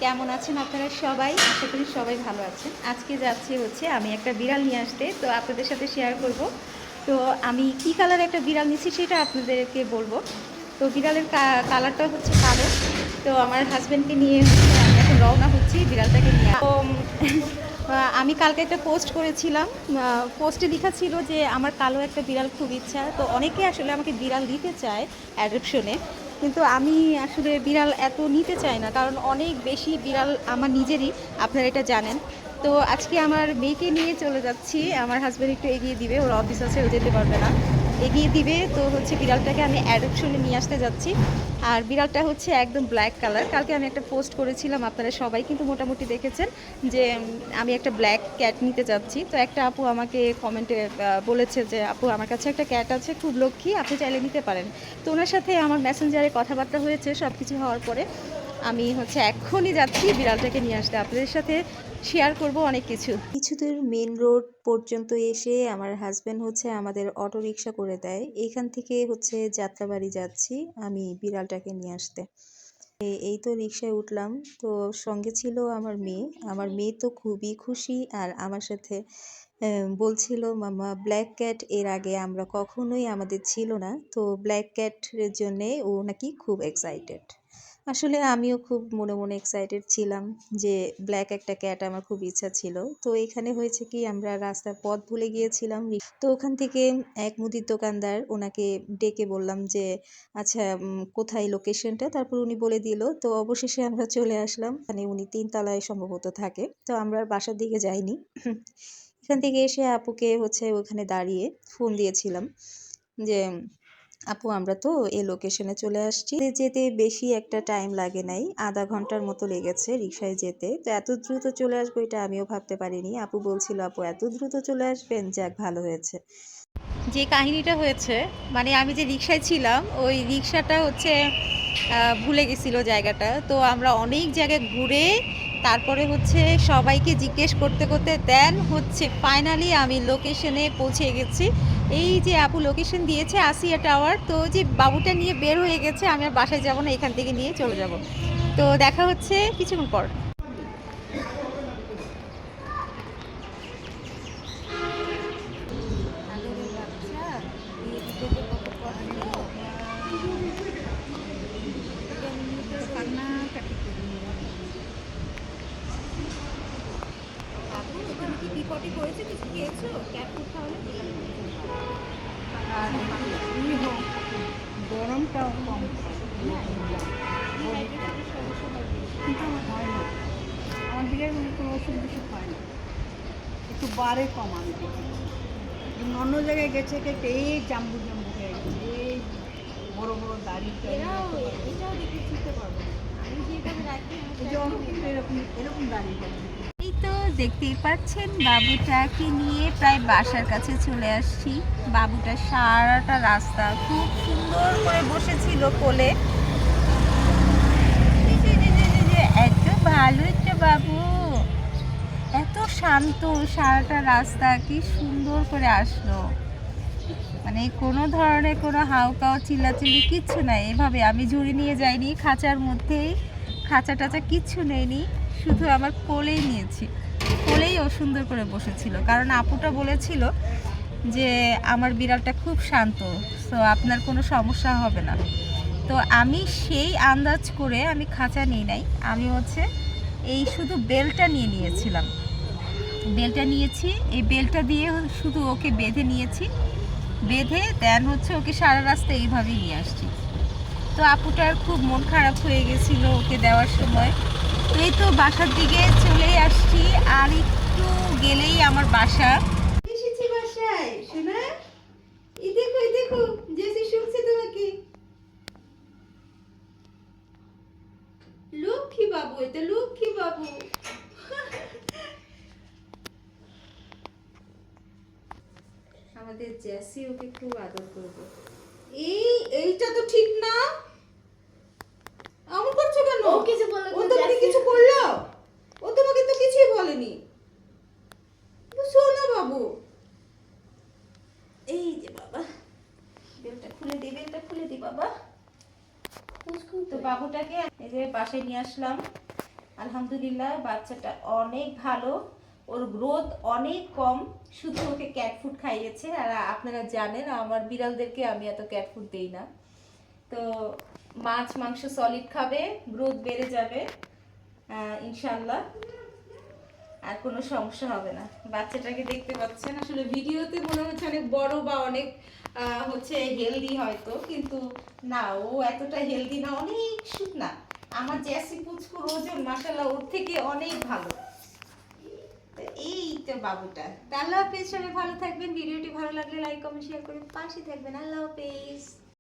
কেমন আছেন আপনারা সবাই? আশা করি সবাই ভালো আছেন। আজকে যাচ্ছি হচ্ছে আমি একটা বিড়াল নিয়ে আসতে, তো আপনাদের সাথে শেয়ার করব। তো আমি কি কালার একটা বিড়াল নিচ্ছি সেটা আপনাদেরকে বলবো। তো বিড়ালের কালারটা হচ্ছে কালো। তো আমার হাজব্যান্ডকে নিয়ে হচ্ছে আমি এখন রওনা হচ্ছি বিড়ালটাকে নিয়ে। তো আমি কালকে একটা পোস্ট করেছিলাম। পোস্টে লেখা ছিল যে আমার কালো একটা বিড়াল খুব ইচ্ছা। তো অনেকে আসলে আমাকে বিড়াল দিতে চায় অ্যাডপশনে, কিন্তু আমি আসলে বিড়াল এত নিতে চাই না, কারণ অনেক বেশি বিড়াল আমার নিজেরই, আপনারা এটা জানেন। তো আজকে আমার মেয়েকে নিয়ে চলে যাচ্ছি। আমার হাজব্যান্ড একটু এগিয়ে দিবে, ওর অফিস আছে, ও যেতে পারবে না, এগিয়ে দিবে। তো হচ্ছে বিড়ালটাকে আমি অ্যাডপশনে নিয়ে আসতে যাচ্ছি। আর বিড়ালটা হচ্ছে একদম ব্ল্যাক কালার। কালকে আমি একটা পোস্ট করেছিলাম, আপনারা সবাই কিন্তু মোটামুটি দেখেছেন যে আমি একটা ব্ল্যাক ক্যাট নিতে যাচ্ছি। তো একটা আপু আমাকে কমেন্টে বলেছে যে আপু আমার কাছে একটা ক্যাট আছে, খুব লক্ষ্মী, আপনি চাইলে নিতে পারেন। তো ওনার সাথে আমার মেসেঞ্জারে কথাবার্তা হয়েছে, সব কিছু হওয়ার পরে আমি হচ্ছে এখনই যাচ্ছি বিড়ালটাকে নিয়ে আসতে। আপনাদের সাথে শেয়ার করব অনেক কিছু। কিছুদূর মেন রোড পর্যন্ত এসে আমার হাজব্যান্ড হচ্ছে আমাদের অটো রিকশা করে দেয়। এইখান থেকে হচ্ছে যাত্রাবাড়ি যাচ্ছি আমি বিড়ালটাকে নিয়ে আসতে। এই তো রিকশায় উঠলাম। তো সঙ্গে ছিল আমার মেয়ে। আমার মেয়ে তো খুবই খুশি, আর আমার সাথে বলছিল মামা ব্ল্যাক ক্যাট এর আগে আমরা কখনোই আমাদের ছিল না, তো ব্ল্যাক ক্যাটের জন্যে ও নাকি খুব এক্সাইটেড। আসলে আমিও খুব মনে মনে এক্সাইটেড ছিলাম যে ব্ল্যাক একটা ক্যাট আমার খুব ইচ্ছা ছিল। তো এখানে হয়েছে কি, আমরা রাস্তার পথ ভুলে গিয়েছিলাম। তো ওখান থেকে এক মুদির দোকানদার, ওনাকে ডেকে বললাম যে আচ্ছা কোথায় লোকেশনটা, তারপর উনি বলে দিল। তো অবশেষে আমরা চলে আসলাম। মানে উনি 3 তলায় সম্ভবত থাকে। তো আমরা আর বাসার দিকে যাইনি। এখান থেকে এসে আপুকে হচ্ছে ওখানে দাঁড়িয়ে ফোন দিয়েছিলাম যে আপু আমরা তো এই লোকেশনে চলে আসছি। যেতে বেশি একটা টাইম লাগে নাই, আধা ঘন্টার মতো লেগেছে রিক্সায় যেতে। তো এত দ্রুত চলে আসবো এটা আমিও ভাবতে পারিনি। আপু বলছিল আপু এত দ্রুত চলে আসবেন, যাক ভালো হয়েছে। যে কাহিনীটা হয়েছে, মানে আমি যে রিক্সায় ছিলাম ওই রিক্সাটা হচ্ছে ভুলে গেছিল জায়গাটা। তো আমরা অনেক জায়গায় ঘুরে তারপরে হচ্ছে সবাইকে জিজ্ঞেস করতে করতে দেন হচ্ছে ফাইনালি আমি লোকেশনে পৌঁছে গেছি। এই যে আপু লোকেশন দিয়েছে আসিয়া টাওয়ার। তো যে বাবুটা নিয়ে বের হয়ে গেছে, আমি আর বাসায় যাব না, এখান থেকে নিয়ে চলে যাব। তো দেখা হচ্ছে কিছুক্ষণ পর। তুমি কি বিপটি করেছো, কিছু খেয়েছো? ক্যাট ফুড খাওয়ালে আর গরমটাও কম, কিন্তু আমার হয় না, আমার বিয়ের কোনো ওষুধ বিষুধ হয় না, একটু বারে কম আমি দেখি। অন্য জায়গায় গেছে এই জাম্বু জাম্বু হয়ে গেছে, এই বড় বড় দাড়ি, এটাও দেখে চিনতে পারবো না। আমি যেভাবে রাখি এরকম এরকম দাড়ি। এই তো দেখতেই পাচ্ছেন বাবুটাকে নিয়ে প্রায় বাসার কাছে চলে আসছি। বাবুটা সারাটা রাস্তা খুব সুন্দর করে বসেছিল কোলে। এত ভালো একটা বাবু, এত শান্ত, সারাটা রাস্তা কি সুন্দর করে আসলো। মানে কোনো ধরনের কোনো হাউকাও চিল্লাচিল্লি কিচ্ছু নাই। এভাবে আমি ঝুড়ি নিয়ে যাইনি, খাঁচার মধ্যেই, খাঁচা টাচা কিচ্ছু নেইনি, শুধু আমার কোলেই নিয়েছি। কোলেই ও সুন্দর করে বসেছিল, কারণ আপুটা বলেছিল যে আমার বিড়ালটা খুব শান্ত, তো আপনার কোনো সমস্যা হবে না। তো আমি সেই আন্দাজ করে আমি খাঁচা নিই নাই, আমি হচ্ছে এই শুধু বেলটা নিয়েছিলাম। বেলটা নিয়েছি, এই বেলটা দিয়ে শুধু ওকে বেঁধে নিয়েছি, বেঁধে দেন হচ্ছে ওকে সারা রাস্তা এইভাবেই নিয়ে আসছি। তো আপুটার খুব মন খারাপ হয়ে গেছিলো ওকে দেওয়ার সময়। তো এই তো বাসার দিকে চলেই আসছি, আর একটু গেলেই আমার বাসা। এসেছি বাসায় শোনা, এই দেখো জেসি শুনছে তোমাকে। লক্ষ্মী বাবু, এটা লক্ষ্মী বাবু। আমাদের জেসি ওকে খুব আদর করবে। এইটা তো ঠিক না, এমন করছো কেন? ও কিছু বলে, ও তোমাকে কিছু করলো? ও তোমাকে তো কিছুই বলেনি। শোনো বাবু, এই যে বাবা, বেলটা খুলে দি, বেলটা খুলে দি বাবা। তো বাবুটাকে এই যে বাসায় নিয়ে আসলাম। আলহামদুলিল্লাহ বাচ্চাটা অনেক ভালো, ওর গ্রোথ অনেক কম, শুধু ওকে ক্যাট ফুড খাইয়েছে। আর আপনারা জানেন আমার বিড়ালদেরকে আমি এত ক্যাট ফুড দিই না। তো মাছ মাংস সলিড খাবে, গ্রোথ বেড়ে যাবে ইনশাল্লাহ, আর কোনো সমস্যা হবে না। বাচ্চাটাকে দেখতে পাচ্ছেন, আসলে ভিডিওতে মনে হচ্ছে অনেক বড় বা অনেক হচ্ছে হেলদি হয়তো, কিন্তু না, ও এতটা হেলদি না, অনেক শুকনা। আমার জ্যাসি পুচকুর ওজন মাশাআল্লাহ ওর থেকে অনেক ভালো। তো এই তো বাবুটা। আল্লাহ হাফেজ, সবাই ভালো থাকবেন। ভিডিওটি ভালো লাগলে লাইক কমেন্ট শেয়ার করে পাশে থাকবেন। আল্লাহ হাফেজ।